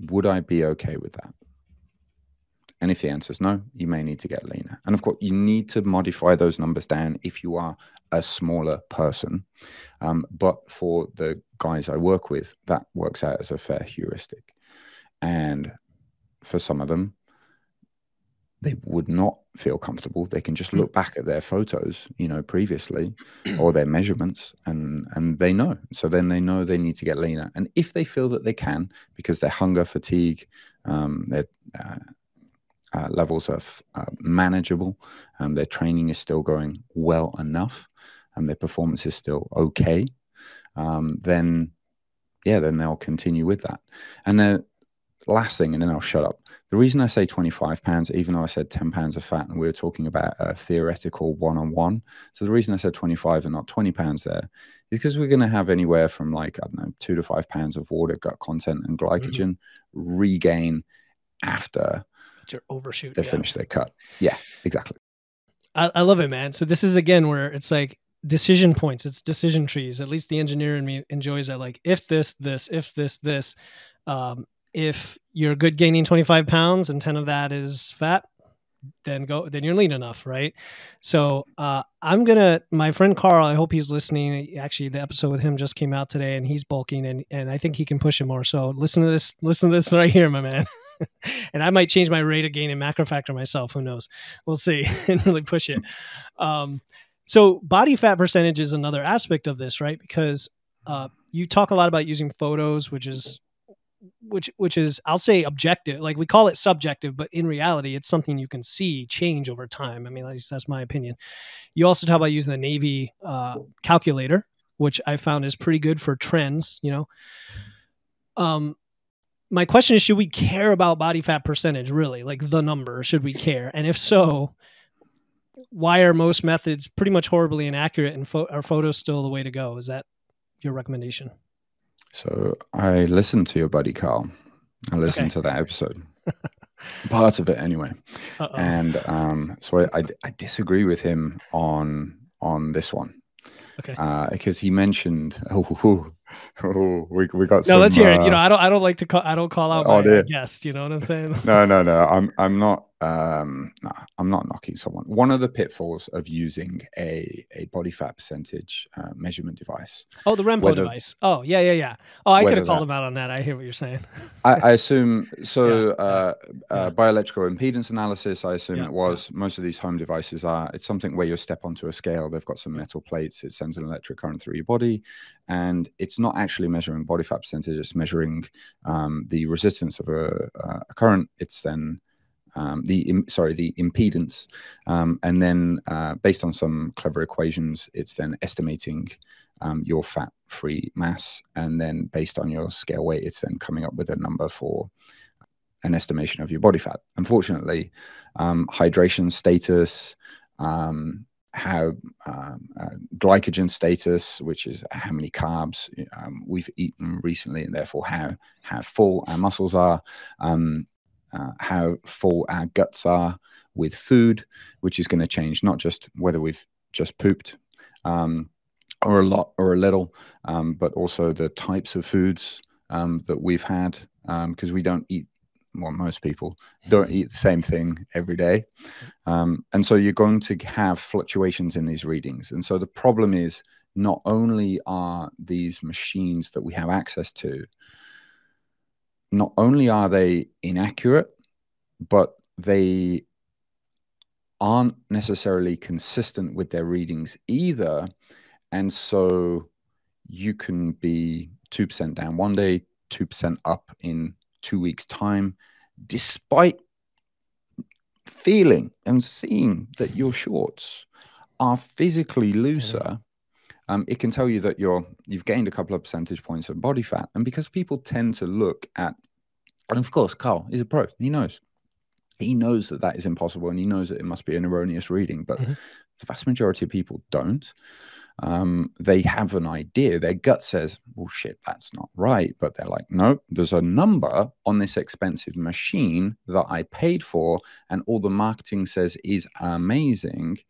would I be okay with that? And if the answer is no, you may need to get leaner. And of course, you need to modify those numbers down if you are a smaller person. But for the guys I work with, that works out as a fair heuristic. And for some of them, they would not feel comfortable. They can just look back at their photos, previously, or their measurements, and they know. So then they know they need to get leaner. And if they feel that they can, because their hunger, fatigue, their levels are manageable, their training is still going well enough, and their performance is still okay, then they'll continue with that. And the last thing, and then I'll shut up. The reason I say 25 pounds, even though I said 10 pounds of fat, and we were talking about a theoretical one-on-one. So the reason I said 25 and not 20 pounds there is because we're going to have anywhere from 2 to 5 pounds of water, gut content, and glycogen regain after overshoot. They finish their cut. Yeah, exactly. I love it, man. So this is again where it's like decision points. It's decision trees. At least the engineer in me enjoys that. Like if this, if this, this. If you're good gaining 25 pounds and 10 of that is fat, then you're lean enough, right? So my friend Carl, I hope he's listening. Actually, the episode with him just came out today, and he's bulking, and I think he can push it more. So listen to this right here, my man. And I might change my rate of gain in macro factor myself. Who knows? We'll see and really push it. So body fat percentage is another aspect of this, right? Because you talk a lot about using photos, which is I'll say objective. Like we call it subjective, but in reality, it's something you can see change over time. I mean, at least that's my opinion. You also talk about using the Navy calculator, which I found is pretty good for trends. My question is, should we care about body fat percentage, really? Like the number, should we care? And if so, why are most methods pretty much horribly inaccurate, and are photos still the way to go? Is that your recommendation? So I listened to your buddy, Carl. I listened to that episode. Part of it anyway. And so I disagree with him on this one. Okay. Because he mentioned, we got some. No, let's hear it. I don't like to call. I don't call out my guest. You know what I'm saying? No. I'm not No, I'm not knocking someone. One of the pitfalls of using a body fat percentage measurement device. Oh, the REMPO device. Oh, yeah. Oh, I could have called him out on that. I hear what you're saying. I assume so. Yeah. Bioelectrical impedance analysis. I assume Yeah, it was. Most of these home devices are. It's something where you step onto a scale. They've got some metal plates. It sends an electric current through your body, and it's not actually measuring body fat percentage. It's measuring the resistance of a current. It's then the impedance, and then based on some clever equations, it's then estimating your fat-free mass, and then based on your scale weight, it's then coming up with a number for an estimation of your body fat. Unfortunately, hydration status, how glycogen status, which is how many carbs we've eaten recently, and therefore how full our muscles are, how full our guts are with food, which is going to change not just whether we've just pooped or a lot or a little, but also the types of foods that we've had, because we don't eat, well, most people don't eat the same thing every day. And so you're going to have fluctuations in these readings. And so the problem is, not only are these machines that we have access to, not only are they inaccurate, but they aren't necessarily consistent with their readings either. And so you can be 2% down one day, 2% up in 2 weeks' time, despite feeling and seeing that your shorts are physically looser. It can tell you that you've gained a couple of percentage points of body fat. And because people tend to look at, and of course, Carl is a pro. He knows that that is impossible, and he knows that it must be an erroneous reading. But the vast majority of people don't. They have an idea. Their gut says, well, shit, that's not right. But they're like, no, there's a number on this expensive machine that I paid for, and all the marketing says is amazing.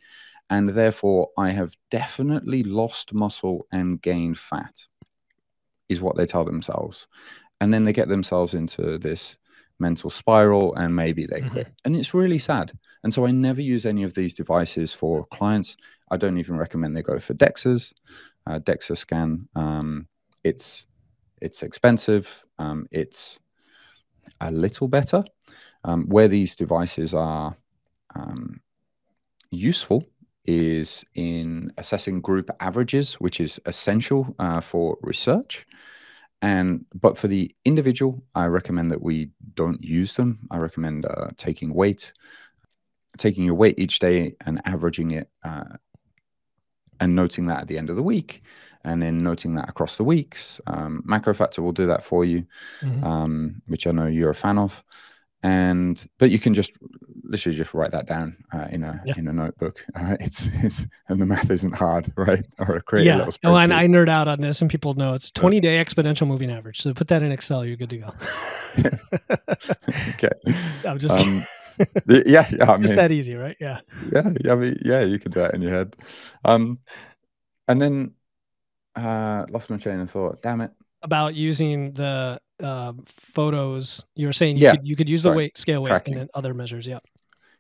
And therefore, I have definitely lost muscle and gained fat, is what they tell themselves. And then they get themselves into this mental spiral, and maybe they quit. And it's really sad. And so I never use any of these devices for clients. I don't even recommend they go for DEXAs. DEXA scan, it's expensive. It's a little better. Where these devices are useful is in assessing group averages, which is essential for research. But for the individual, I recommend that we don't use them. I recommend taking your weight each day and averaging it, and noting that at the end of the week, and then noting that across the weeks. MacroFactor will do that for you, which I know you're a fan of. But you can just literally just write that down in a notebook. It's and the math isn't hard, right? Or create a little spreadsheet. Oh, and I nerd out on this, and people know it's 20-day exponential moving average. So put that in Excel, you're good to go. Okay. I'm just kidding. Yeah. I mean, just that easy, right? Yeah. Yeah. You could do that in your head. And then lost my train of thought. Damn it. About using the photos, you were saying you could use the scale weight tracking, and then other measures.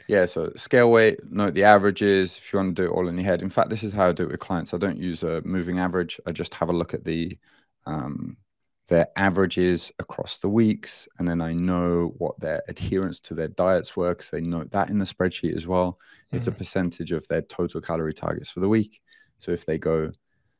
Yeah, so scale weight, note the averages if you want to do it all in your head. In fact, this is how I do it with clients. I don't use a moving average. I just have a look at their averages across the weeks, and then I know what their adherence to their diets were, because they note that in the spreadsheet as well. It's a percentage of their total calorie targets for the week. So if they go,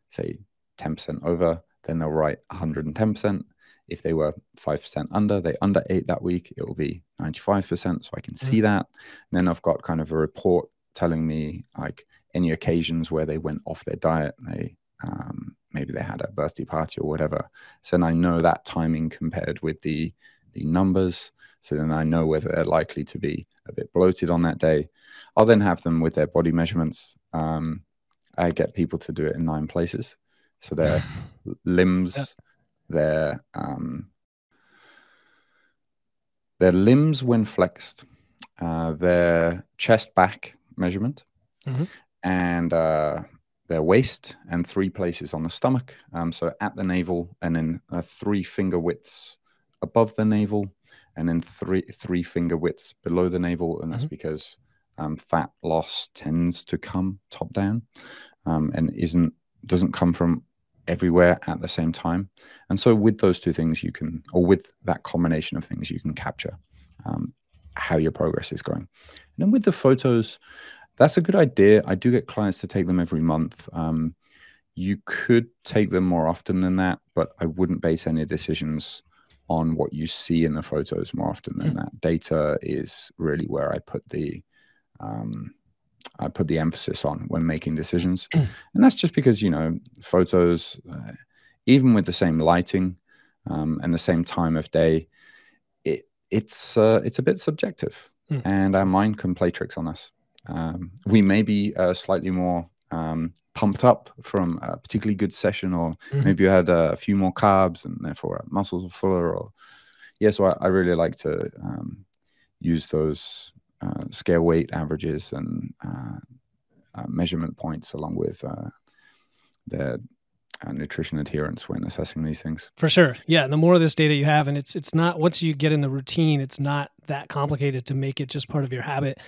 say, 10% over, then they'll write 110%. If they were 5% under, they underate that week, it will be 95%. So I can see that. And then I've got kind of a report telling me like any occasions where they went off their diet. They maybe they had a birthday party or whatever. So then I know that timing compared with the numbers. So then I know whether they're likely to be a bit bloated on that day. I'll then have them with their body measurements. I get people to do it in 9 places. So their limbs, their limbs when flexed, their chest back measurement, and their waist, and 3 places on the stomach. So at the navel, and then 3 finger widths above the navel, and then three finger widths below the navel, and that's because fat loss tends to come top down, and doesn't come from everywhere at the same time. And so with those two things, you can, or with that combination of things, you can capture how your progress is going. And then with the photos, that's a good idea. I do get clients to take them every month. You could take them more often than that, but I wouldn't base any decisions on what you see in the photos more often than that. Data is really where I put the emphasis on when making decisions. And that's just because, you know, photos, even with the same lighting and the same time of day, it's a bit subjective, and our mind can play tricks on us. We may be slightly more pumped up from a particularly good session, or maybe you had a few more carbs and therefore our muscles are fuller. Or so I really like to use those scale weight averages and measurement points along with the nutrition adherence when assessing these things. For sure. Yeah. And the more of this data you have, and it's not, once you get in the routine, it's not that complicated to make it just part of your habit.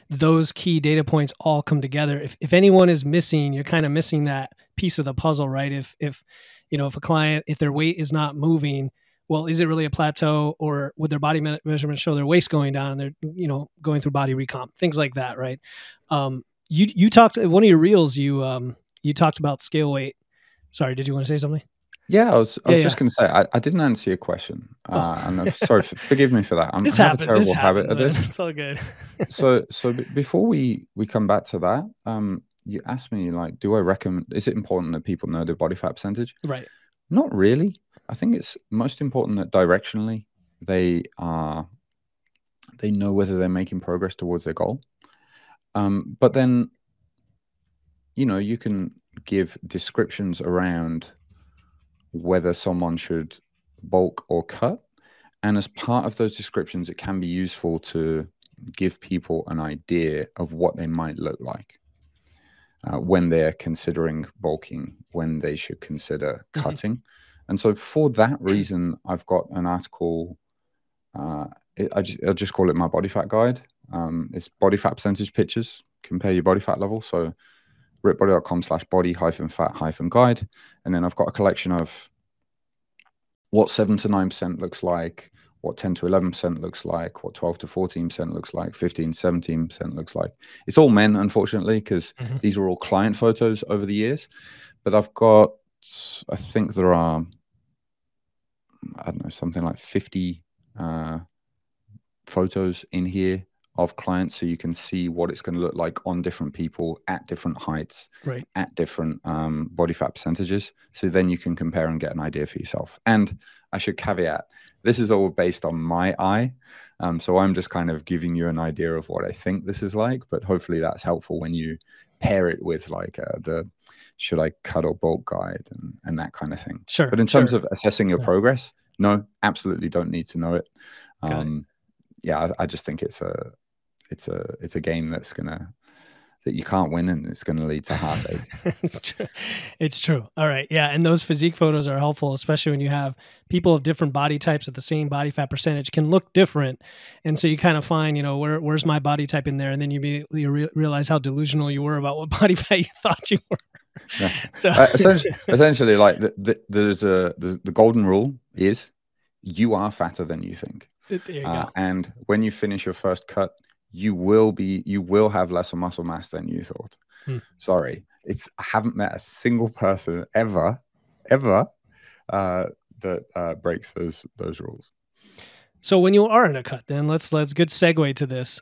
Those key data points all come together. If anyone is missing, you're kind of missing that piece of the puzzle, right? If you know, if a client, if their weight is not moving, well, is it really a plateau, or would their body measurements show their waist going down and they're, you know, going through body recomp, things like that, right? You talked, one of your reels, you talked about scale weight. Sorry, did you want to say something? Yeah, I was just going to say, I didn't answer your question. And I'm sorry, forgive me for that. I have a terrible habit of this. It's all good. so before we come back to that, you asked me, like, do I recommend, is it important that people know their body fat percentage? Right. Not really. I think it's most important that directionally they know whether they're making progress towards their goal. But then, you know, you can give descriptions around whether someone should bulk or cut. And as part of those descriptions, it can be useful to give people an idea of what they might look like when they're considering bulking, when they should consider cutting. And so for that reason, I've got an article, I'll just call it my body fat guide. It's body fat percentage pictures, compare your body fat level. So rippedbody.com/body-fat-guide. And then I've got a collection of what 7 to 9% looks like, what 10 to 11% looks like, what 12 to 14% looks like, 15, 17% looks like. It's all men, unfortunately, because these are all client photos over the years. But I've got, I think there are, I don't know, something like 50 photos in here of clients, so you can see what it's going to look like on different people at different heights, right, at different body fat percentages. So then you can compare and get an idea for yourself. And I should caveat, this is all based on my eye. So I'm just kind of giving you an idea of what I think this is like, but hopefully that's helpful when you pair it with like the should I cut or bulk guide and that kind of thing. Sure. But in terms of assessing your progress, no, absolutely don't need to know it. Yeah, I just think it's a game that you can't win, and it's gonna lead to heartache. It's true. All right. Yeah. And those physique photos are helpful, especially when you have people of different body types at the same body fat percentage can look different. And so you kind of find, you know, where's my body type in there? And then you immediately realize how delusional you were about what body fat you thought you were. Yeah. So essentially, like the golden rule is you are fatter than you think. There you go. And when you finish your first cut, you will have lesser muscle mass than you thought. Sorry, I haven't met a single person ever that breaks those rules. So when you are in a cut, then let's good segue to this.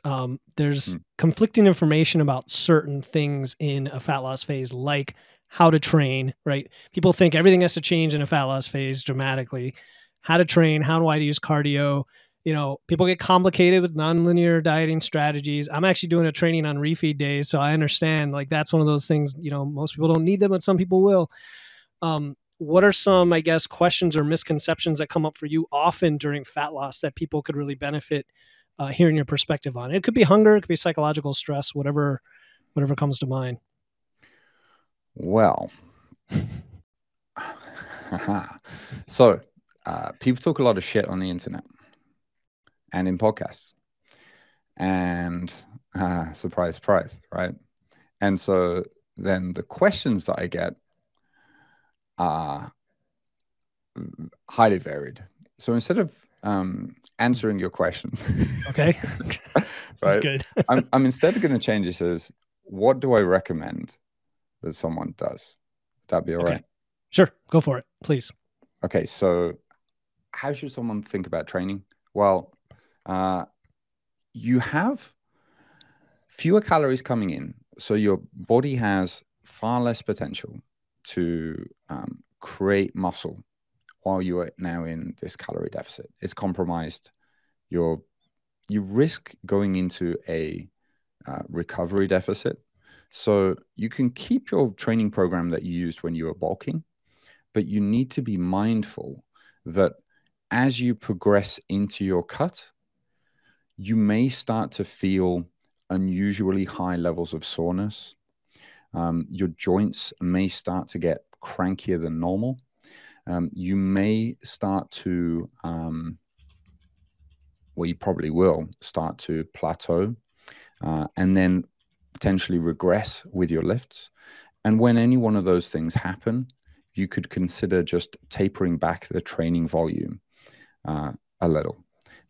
There's conflicting information about certain things in a fat loss phase, like how to train, right? People think everything has to change in a fat loss phase dramatically. How to train, how do I use cardio? You know, people get complicated with nonlinear dieting strategies. I'm actually doing a training on refeed days, so I understand, like, that's one of those things, you know, most people don't need them, but some people will. What are some, I guess, questions or misconceptions that come up for you often during fat loss that people could really benefit hearing your perspective on? It could be hunger, it could be psychological stress, whatever comes to mind. Well, so people talk a lot of shit on the internet. and in podcasts. And surprise, surprise, right? And so then the questions that I get are highly varied. So instead of answering your question, Okay. That's right, good. I'm instead going to change this as, what do I recommend that someone does? Would that be all Okay. right? Sure. Go for it, please. Okay, so how should someone think about training? Well, you have fewer calories coming in, so your body has far less potential to create muscle while you are now in this calorie deficit. It's compromised. You risk going into a recovery deficit. So you can keep your training program that you used when you were bulking, but you need to be mindful that as you progress into your cut, you may start to feel unusually high levels of soreness. Your joints may start to get crankier than normal. You may start to, well, you probably will start to plateau and then potentially regress with your lifts. And when any one of those things happen, you could consider just tapering back the training volume a little.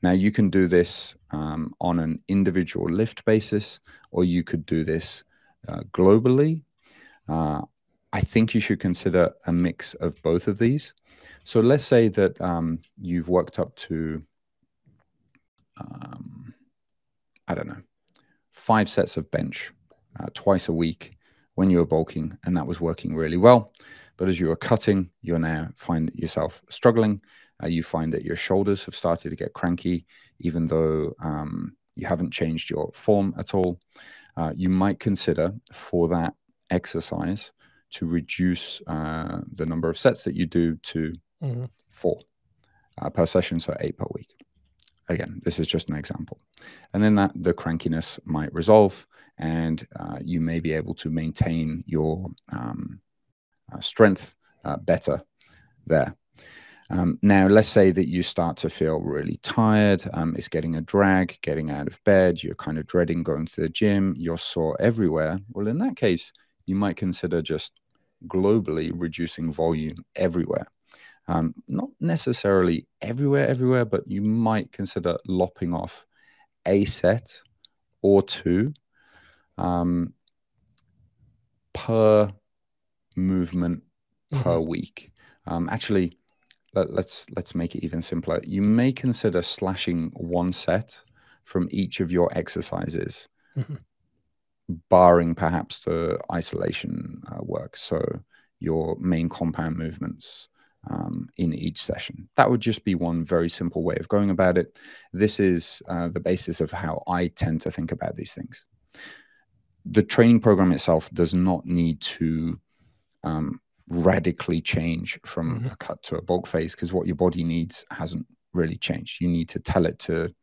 Now, you can do this on an individual lift basis, or you could do this globally. I think you should consider a mix of both of these. So let's say that you've worked up to, I don't know, 5 sets of bench twice a week when you were bulking, and that was working really well. But as you are cutting, you now find yourself struggling. You find that your shoulders have started to get cranky, even though you haven't changed your form at all. You might consider for that exercise to reduce the number of sets that you do to 4 per session, so 8 per week. Again, this is just an example. And then the crankiness might resolve, and you may be able to maintain your strength better there. Now, let's say that you start to feel really tired. It's getting a drag, getting out of bed. You're kind of dreading going to the gym. You're sore everywhere. Well, in that case, you might consider just globally reducing volume everywhere. Not necessarily everywhere, but you might consider lopping off a set or 2 per movement per week. Actually, let's make it even simpler. You may consider slashing 1 set from each of your exercises, barring perhaps the isolation work. So your main compound movements in each session. That would just be one very simple way of going about it. This is the basis of how I tend to think about these things. The training program itself does not need to radically change from a cut to a bulk phase, because what your body needs hasn't really changed. You need to tell it to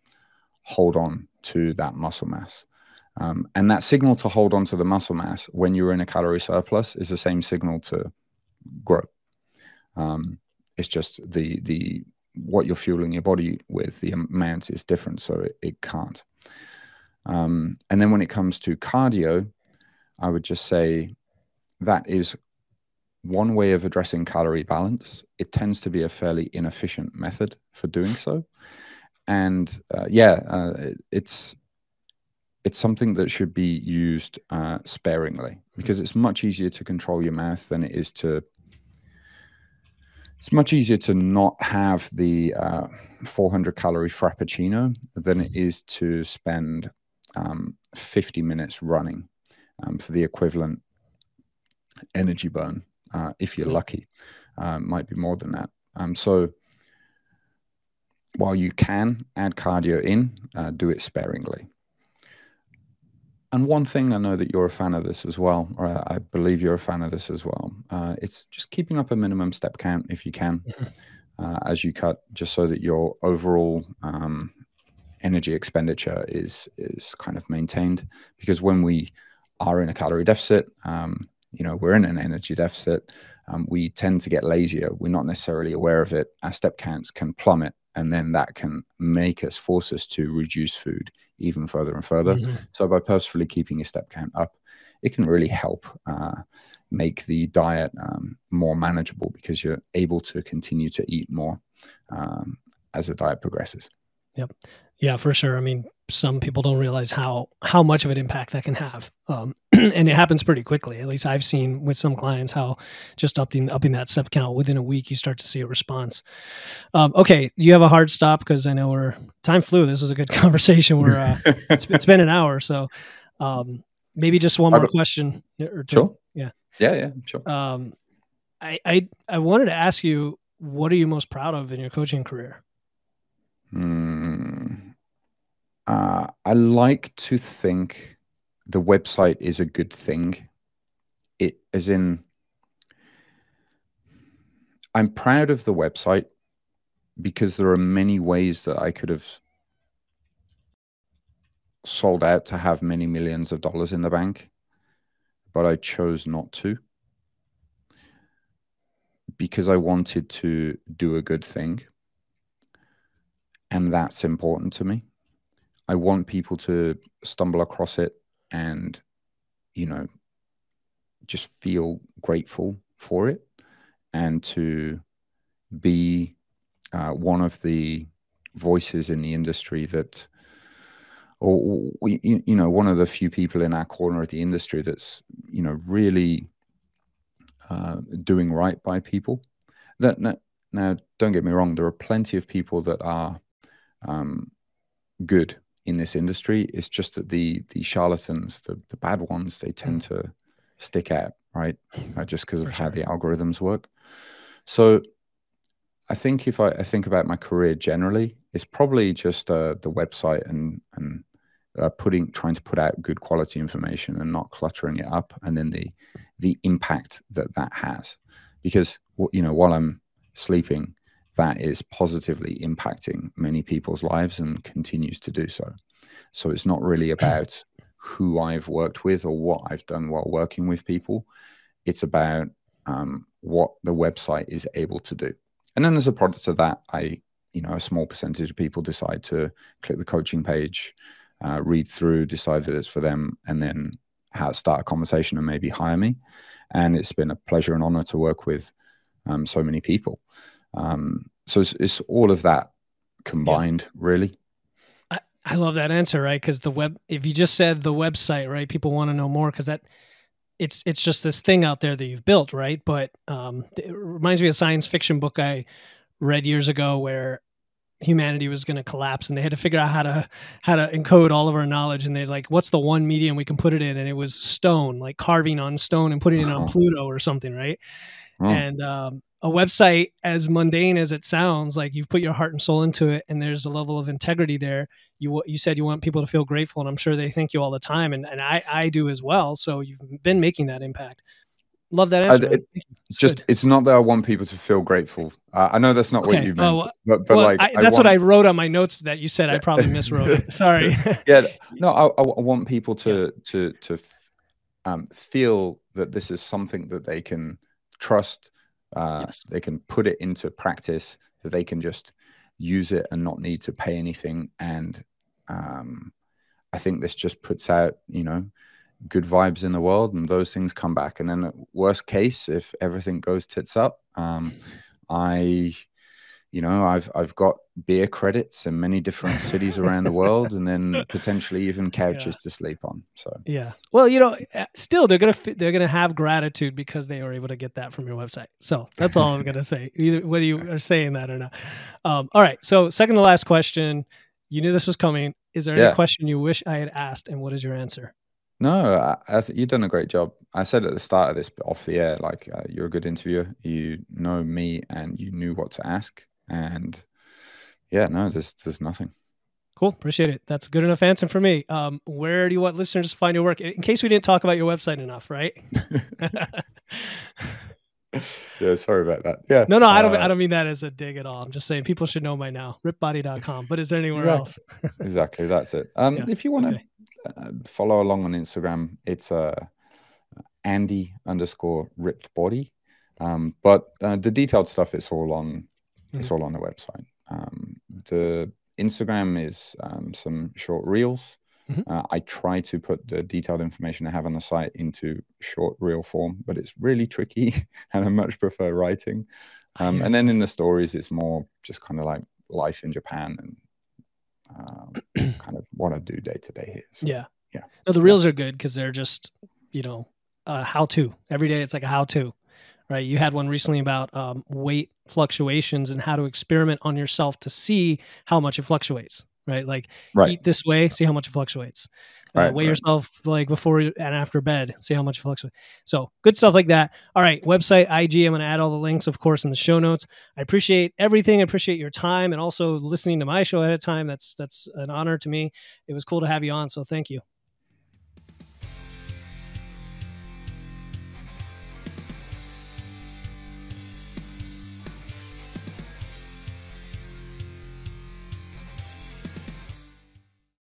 hold on to that muscle mass. And that signal to hold on to the muscle mass when you're in a calorie surplus is the same signal to grow. It's just the what you're fueling your body with, the amount is different, so it can't. And then when it comes to cardio, I would just say that is one way of addressing calorie balance. It tends to be a fairly inefficient method for doing so. And it's something that should be used sparingly, because it's much easier to control your mouth than it is to it's much easier to not have the 400 calorie frappuccino than it is to spend 50 minutes running for the equivalent energy burn. If you're lucky, might be more than that. So while you can add cardio in, do it sparingly. And one thing, I know that you're a fan of this as well, or I believe you're a fan of this as well. It's just keeping up a minimum step count if you can as you cut, just so that your overall energy expenditure is kind of maintained. Because when we are in a calorie deficit, we're in an energy deficit, we tend to get lazier. We're not necessarily aware of it. Our step counts can plummet and then that can force us to reduce food even further and further. So by purposefully keeping your step count up, it can really help make the diet more manageable, because you're able to continue to eat more as the diet progresses. Yep. Yeah, for sure. I mean, some people don't realize how much of an impact that can have, and it happens pretty quickly. At least I've seen with some clients how just upping that step count within a week, you start to see a response. Okay, you have a hard stop because I know time flew. This was a good conversation. It's been an hour, so maybe just one more question or two. Sure. Yeah, sure. I wanted to ask you, what are you most proud of in your coaching career? I like to think the website is a good thing. I'm proud of the website because there are many ways that I could have sold out to have many millions of dollars in the bank, but I chose not to, because I wanted to do a good thing. And that's important to me. I want people to stumble across it and, just feel grateful for it, and to be one of the voices in the industry that, or one of the few people in our corner of the industry that's, really doing right by people. Now, don't get me wrong, there are plenty of people that are good in this industry. It's just that the charlatans, the bad ones, they tend to stick out, right? Just because of how the algorithms work. So I think if I think about my career generally, it's probably just the website and trying to put out good quality information and not cluttering it up, and then the impact that has, because while I'm sleeping, that is positively impacting many people's lives and continues to do so. So it's not really about who I've worked with or what I've done while working with people. It's about what the website is able to do. And then as a product of that, a small percentage of people decide to click the coaching page, read through, decide that it's for them, and then start a conversation and maybe hire me. And it's been a pleasure and honor to work with so many people. So it's all of that combined, really. I love that answer, right? Because if you just said the website, right, people want to know more, because it's just this thing out there that you've built, right? But it reminds me of a science fiction book I read years ago where humanity was going to collapse, and they had to figure out how to encode all of our knowledge. And they're like, what's the one medium we can put it in? And it was stone, like carving on stone and putting it on Pluto or something, right? And a website, as mundane as it sounds, like you've put your heart and soul into it, and there's a level of integrity there. You said you want people to feel grateful, and I'm sure they thank you all the time, and I do as well. So you've been making that impact. Love that answer. It's not that I want people to feel grateful. I know that's not what you meant, but that's what I wrote on my notes that you said. I probably miswrote it. Sorry. No, I want people to feel that this is something that they can trust. They can put it into practice, that they can just use it and not need to pay anything. And I think this just puts out, good vibes in the world, and those things come back. And then worst case, if everything goes tits up, I've got beer credits in many different cities around the world, and then potentially even couches to sleep on. So well, still they're gonna have gratitude because they were able to get that from your website. So that's all I'm gonna say, either whether you are saying that or not. All right. So second to last question. You knew this was coming. Is there any question you wish I had asked, and what is your answer? No, you've done a great job. I said at the start of this, off the air, like you're a good interviewer. You know me, and you knew what to ask. And there's nothing. Cool. Appreciate it. That's a good enough answer for me. Where do you want listeners to find your work? In case we didn't talk about your website enough, right? Yeah, sorry about that. Yeah. No, I don't mean that as a dig at all. I'm just saying people should know by now. Ripbody.com. But is there anywhere else? Exactly. That's it. If you want to follow along on Instagram, it's Andy_ripped body. But the detailed stuff, it's all on the website. The Instagram is some short reels. I try to put the detailed information I have on the site into short reel form, but it's really tricky, and I much prefer writing. And then in the stories, it's more just kind of like life in Japan and kind of what I do day to day here. So, yeah. Yeah. No, the reels are good because they're just, how to. Every day it's like a how to, right? You had one recently about weight fluctuations and how to experiment on yourself to see how much it fluctuates, right? Like eat this way, see how much it fluctuates. Weigh yourself like before and after bed, see how much it fluctuates. So good stuff like that. All right, website, IG, I'm going to add all the links, of course, in the show notes. I appreciate everything. I appreciate your time and also listening to my show at a time. That's an honor to me. It was cool to have you on, so thank you.